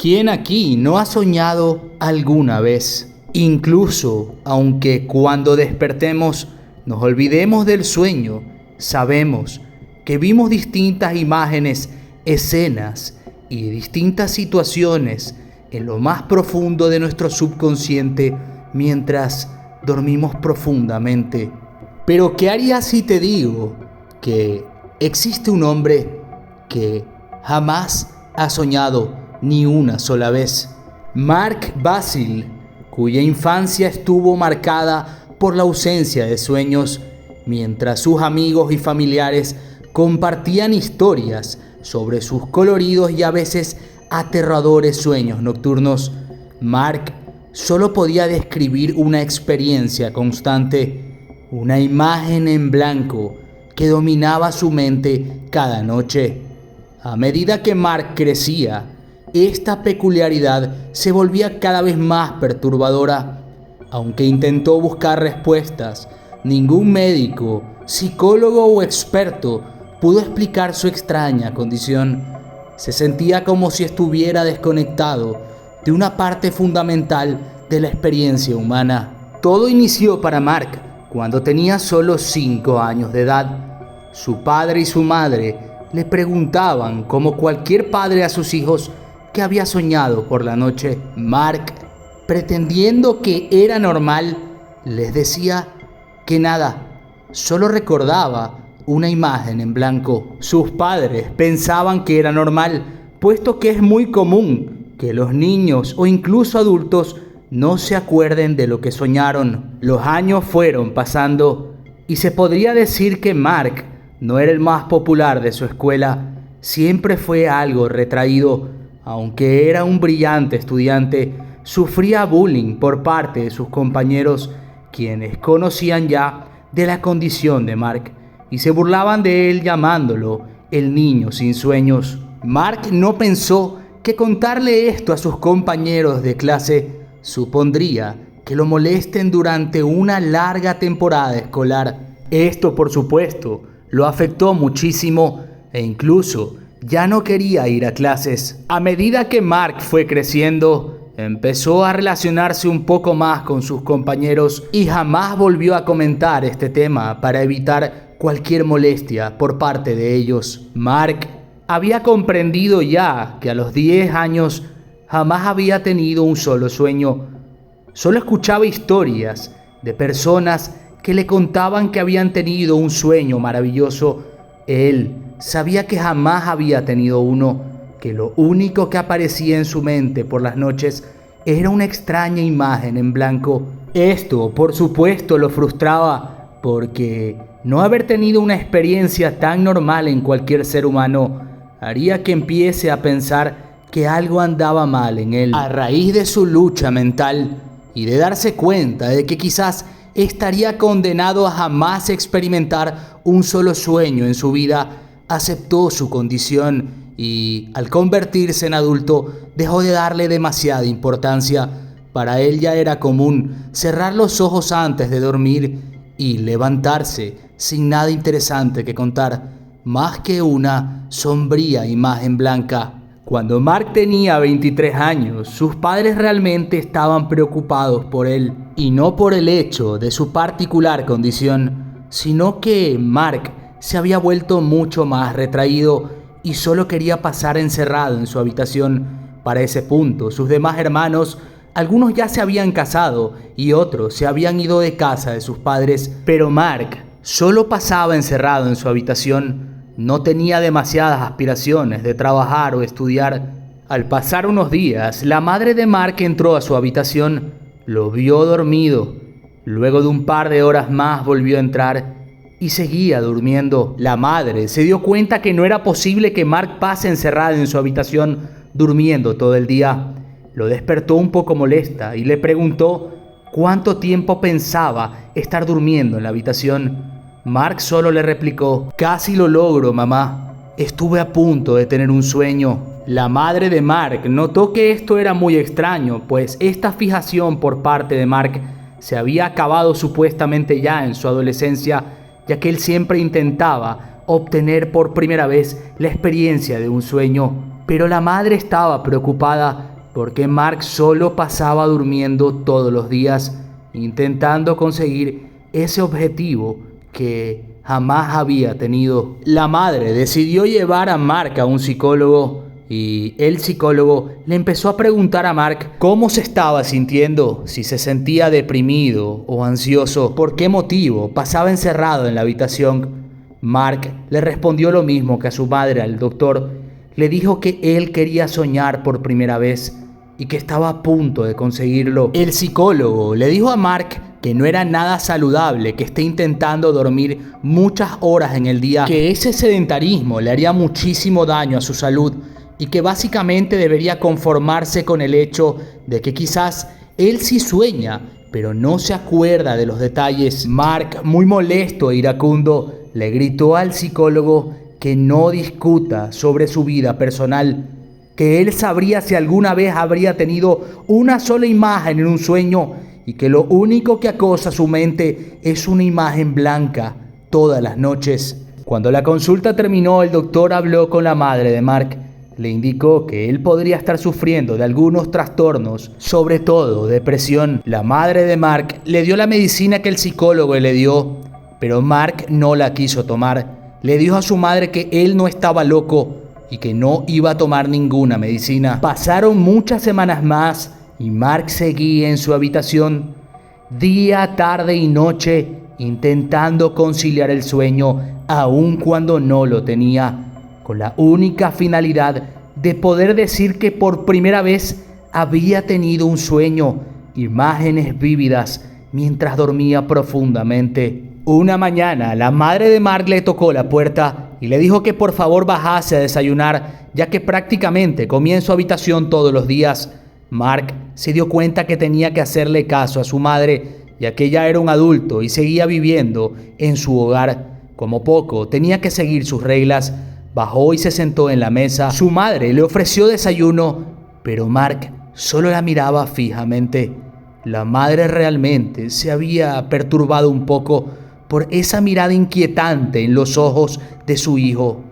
¿Quién aquí no ha soñado alguna vez? Incluso, aunque cuando despertemos nos olvidemos del sueño, sabemos que vimos distintas imágenes, escenas y distintas situaciones en lo más profundo de nuestro subconsciente mientras dormimos profundamente. Pero ¿qué harías si te digo que existe un hombre que jamás ha soñado ni una sola vez? Mark Basil, cuya infancia estuvo marcada por la ausencia de sueños, mientras sus amigos y familiares compartían historias sobre sus coloridos y a veces aterradores sueños nocturnos. Mark solo podía describir una experiencia constante, una imagen en blanco que dominaba su mente cada noche. A medida que Mark crecía, esta peculiaridad se volvía cada vez más perturbadora. Aunque intentó buscar respuestas, ningún médico, psicólogo o experto pudo explicar su extraña condición. Se sentía como si estuviera desconectado de una parte fundamental de la experiencia humana. Todo inició para Mark cuando tenía solo 5 años de edad. Su padre y su madre le preguntaban, como cualquier padre a sus hijos, qué había soñado por la noche. Mark, pretendiendo que era normal, les decía que nada, solo recordaba una imagen en blanco. Sus padres pensaban que era normal, puesto que es muy común que los niños o incluso adultos no se acuerden de lo que soñaron. Los años fueron pasando y se podría decir que Mark no era el más popular de su escuela. Siempre fue algo retraído. Aunque era un brillante estudiante, sufría bullying por parte de sus compañeros, quienes conocían ya de la condición de Mark y se burlaban de él llamándolo el niño sin sueños. Mark no pensó que contarle esto a sus compañeros de clase supondría que lo molesten durante una larga temporada escolar. Esto, por supuesto, lo afectó muchísimo e incluso ya no quería ir a clases. A medida que Mark fue creciendo, empezó a relacionarse un poco más con sus compañeros y jamás volvió a comentar este tema para evitar cualquier molestia por parte de ellos. Mark había comprendido ya que a los 10 años jamás había tenido un solo sueño. Solo escuchaba historias de personas que le contaban que habían tenido un sueño maravilloso. Él sabía que jamás había tenido uno, que lo único que aparecía en su mente por las noches era una extraña imagen en blanco. Esto, por supuesto, lo frustraba, porque no haber tenido una experiencia tan normal en cualquier ser humano haría que empiece a pensar que algo andaba mal en él. A raíz de su lucha mental y de darse cuenta de que quizás estaría condenado a jamás experimentar un solo sueño en su vida, aceptó su condición y, al convertirse en adulto, dejó de darle demasiada importancia. Para él ya era común cerrar los ojos antes de dormir y levantarse sin nada interesante que contar, más que una sombría imagen blanca. Cuando Mark tenía 23 años, sus padres realmente estaban preocupados por él, y no por el hecho de su particular condición, sino que Mark se había vuelto mucho más retraído y solo quería pasar encerrado en su habitación. Para ese punto, sus demás hermanos, algunos ya se habían casado y otros se habían ido de casa de sus padres, pero Mark solo pasaba encerrado en su habitación. No tenía demasiadas aspiraciones de trabajar o estudiar. Al pasar unos días, la madre de Mark entró a su habitación, lo vio dormido. Luego de un par de horas más volvió a entrar y seguía durmiendo. La madre se dio cuenta que no era posible que Mark pase encerrado en su habitación durmiendo todo el día. Lo despertó un poco molesta y le preguntó cuánto tiempo pensaba estar durmiendo en la habitación. Mark solo le replicó: «Casi lo logro, mamá. Estuve a punto de tener un sueño». La madre de Mark notó que esto era muy extraño, pues esta fijación por parte de Mark se había acabado supuestamente ya en su adolescencia, ya que él siempre intentaba obtener por primera vez la experiencia de un sueño. Pero la madre estaba preocupada, porque Mark solo pasaba durmiendo todos los días, intentando conseguir ese objetivo que jamás había tenido. La madre decidió llevar a Mark a un psicólogo y el psicólogo le empezó a preguntar a Mark cómo se estaba sintiendo, si se sentía deprimido o ansioso, por qué motivo pasaba encerrado en la habitación. Mark le respondió lo mismo que a su madre. Al doctor le dijo que él quería soñar por primera vez y que estaba a punto de conseguirlo. El psicólogo le dijo a Mark que no era nada saludable que esté intentando dormir muchas horas en el día, que ese sedentarismo le haría muchísimo daño a su salud y que básicamente debería conformarse con el hecho de que quizás él sí sueña, pero no se acuerda de los detalles. Mark, muy molesto e iracundo, le gritó al psicólogo que no discuta sobre su vida personal, que él sabría si alguna vez habría tenido una sola imagen en un sueño y que lo único que acosa su mente es una imagen blanca todas las noches. Cuando la consulta terminó, el doctor habló con la madre de Mark. Le indicó que él podría estar sufriendo de algunos trastornos, sobre todo depresión. La madre de Mark le dio la medicina que el psicólogo le dio, pero Mark no la quiso tomar. Le dijo a su madre que él no estaba loco y que no iba a tomar ninguna medicina. Pasaron muchas semanas más y Mark seguía en su habitación, día, tarde y noche, intentando conciliar el sueño, aun cuando no lo tenía, con la única finalidad de poder decir que por primera vez había tenido un sueño, imágenes vívidas, mientras dormía profundamente. Una mañana, la madre de Mark le tocó la puerta y le dijo que por favor bajase a desayunar, ya que prácticamente comía en su habitación todos los días. Mark se dio cuenta que tenía que hacerle caso a su madre, ya que ella era un adulto y seguía viviendo en su hogar. Como poco, tenía que seguir sus reglas. Bajó y se sentó en la mesa. Su madre le ofreció desayuno, pero Mark solo la miraba fijamente. La madre realmente se había perturbado un poco por esa mirada inquietante en los ojos de su hijo.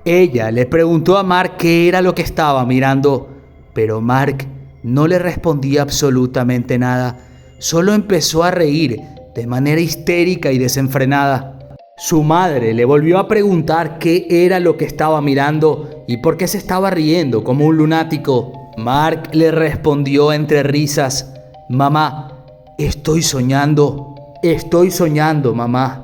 Ella le preguntó a Mark qué era lo que estaba mirando, pero Mark no le respondía absolutamente nada. Solo empezó a reír de manera histérica y desenfrenada. Su madre le volvió a preguntar qué era lo que estaba mirando y por qué se estaba riendo como un lunático. Mark le respondió entre risas: «Mamá, estoy soñando, mamá».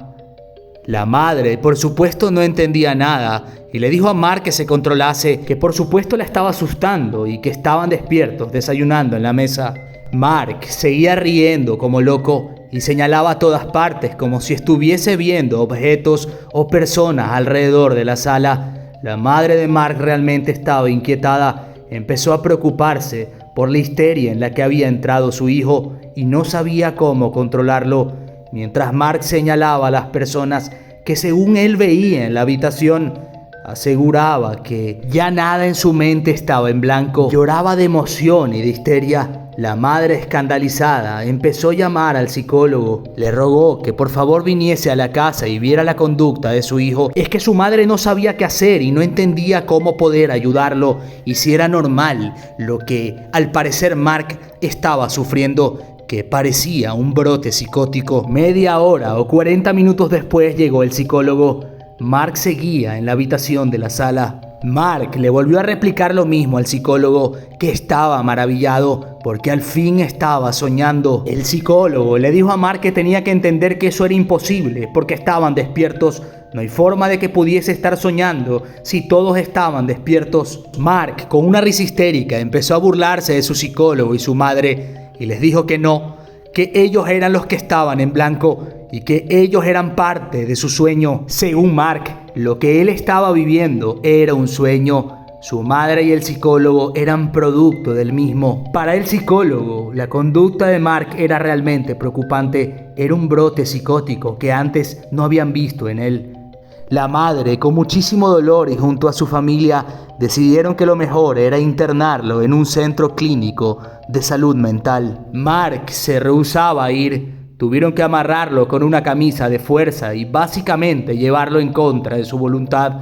La madre, por supuesto, no entendía nada y le dijo a Mark que se controlase, que por supuesto la estaba asustando y que estaban despiertos desayunando en la mesa. Mark seguía riendo como loco y señalaba a todas partes como si estuviese viendo objetos o personas alrededor de la sala. La madre de Mark realmente estaba inquietada. Empezó a preocuparse por la histeria en la que había entrado su hijo y no sabía cómo controlarlo. Mientras Mark señalaba a las personas que según él veía en la habitación, aseguraba que ya nada en su mente estaba en blanco. Lloraba de emoción y de histeria. La madre, escandalizada, empezó a llamar al psicólogo. Le rogó que por favor viniese a la casa y viera la conducta de su hijo. Es que su madre no sabía qué hacer y no entendía cómo poder ayudarlo y si era normal lo que al parecer Mark estaba sufriendo, que parecía un brote psicótico. Media hora o 40 minutos después llegó el psicólogo. Mark seguía en la habitación de la sala. Mark le volvió a replicar lo mismo al psicólogo, que estaba maravillado porque al fin estaba soñando. El psicólogo le dijo a Mark que tenía que entender que eso era imposible porque estaban despiertos. No hay forma de que pudiese estar soñando si todos estaban despiertos. Mark, con una risa histérica, empezó a burlarse de su psicólogo y su madre y les dijo que no, que ellos eran los que estaban en blanco y que ellos eran parte de su sueño. Según Mark, lo que él estaba viviendo era un sueño. Su madre y el psicólogo eran producto del mismo. Para el psicólogo, la conducta de Mark era realmente preocupante. Era un brote psicótico que antes no habían visto en él. La madre, con muchísimo dolor y junto a su familia, decidieron que lo mejor era internarlo en un centro clínico de salud mental. Mark se rehusaba a ir. Tuvieron que amarrarlo con una camisa de fuerza y básicamente llevarlo en contra de su voluntad.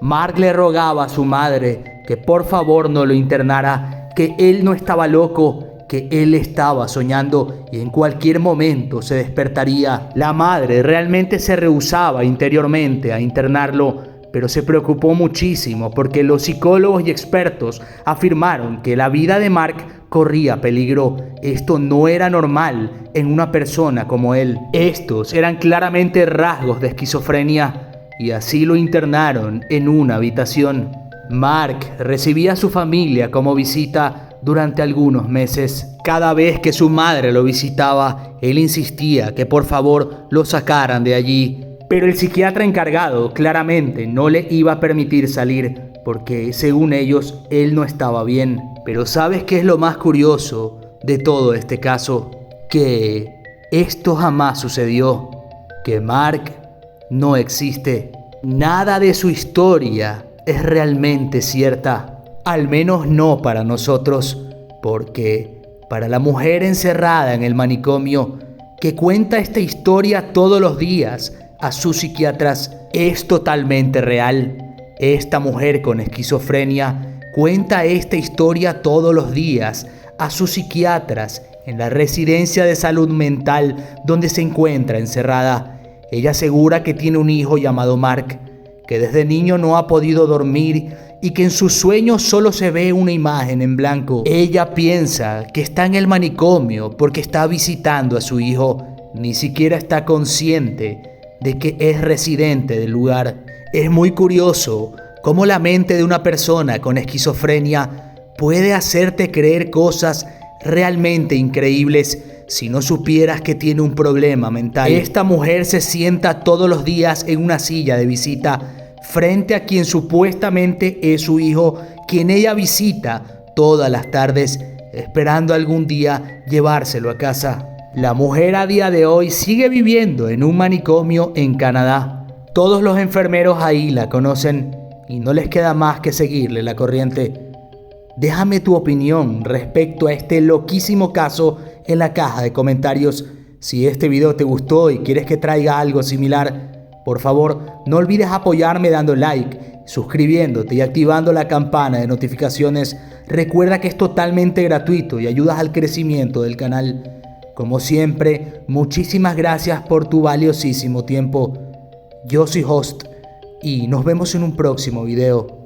Mark le rogaba a su madre que por favor no lo internara, que él no estaba loco, que él estaba soñando y en cualquier momento se despertaría. La madre realmente se rehusaba interiormente a internarlo, pero se preocupó muchísimo porque los psicólogos y expertos afirmaron que la vida de Mark corría peligro. Esto no era normal en una persona como él. Estos eran claramente rasgos de esquizofrenia y así lo internaron en una habitación. Mark recibía a su familia como visita durante algunos meses. Cada vez que su madre lo visitaba, él insistía que por favor lo sacaran de allí. Pero el psiquiatra encargado claramente no le iba a permitir salir porque, según ellos, él no estaba bien. Pero ¿sabes qué es lo más curioso de todo este caso? Que esto jamás sucedió. Que Mark no existe. Nada de su historia es realmente cierta. Al menos no para nosotros, porque para la mujer encerrada en el manicomio que cuenta esta historia todos los días a sus psiquiatras es totalmente real. Esta mujer con esquizofrenia cuenta esta historia todos los días a sus psiquiatras en la residencia de salud mental donde se encuentra encerrada. Ella asegura que tiene un hijo llamado Mark, que desde niño no ha podido dormir y que en sus sueños solo se ve una imagen en blanco. Ella piensa que está en el manicomio porque está visitando a su hijo. Ni siquiera está consciente de que es residente del lugar. Es muy curioso cómo la mente de una persona con esquizofrenia puede hacerte creer cosas realmente increíbles si no supieras que tiene un problema mental. Esta mujer se sienta todos los días en una silla de visita frente a quien supuestamente es su hijo, quien ella visita todas las tardes, esperando algún día llevárselo a casa. La mujer a día de hoy sigue viviendo en un manicomio en Canadá. Todos los enfermeros ahí la conocen y no les queda más que seguirle la corriente. Déjame tu opinión respecto a este loquísimo caso en la caja de comentarios. Si este video te gustó y quieres que traiga algo similar, por favor, no olvides apoyarme dando like, suscribiéndote y activando la campana de notificaciones. Recuerda que es totalmente gratuito y ayudas al crecimiento del canal. Como siempre, muchísimas gracias por tu valiosísimo tiempo. Yo soy Host y nos vemos en un próximo video.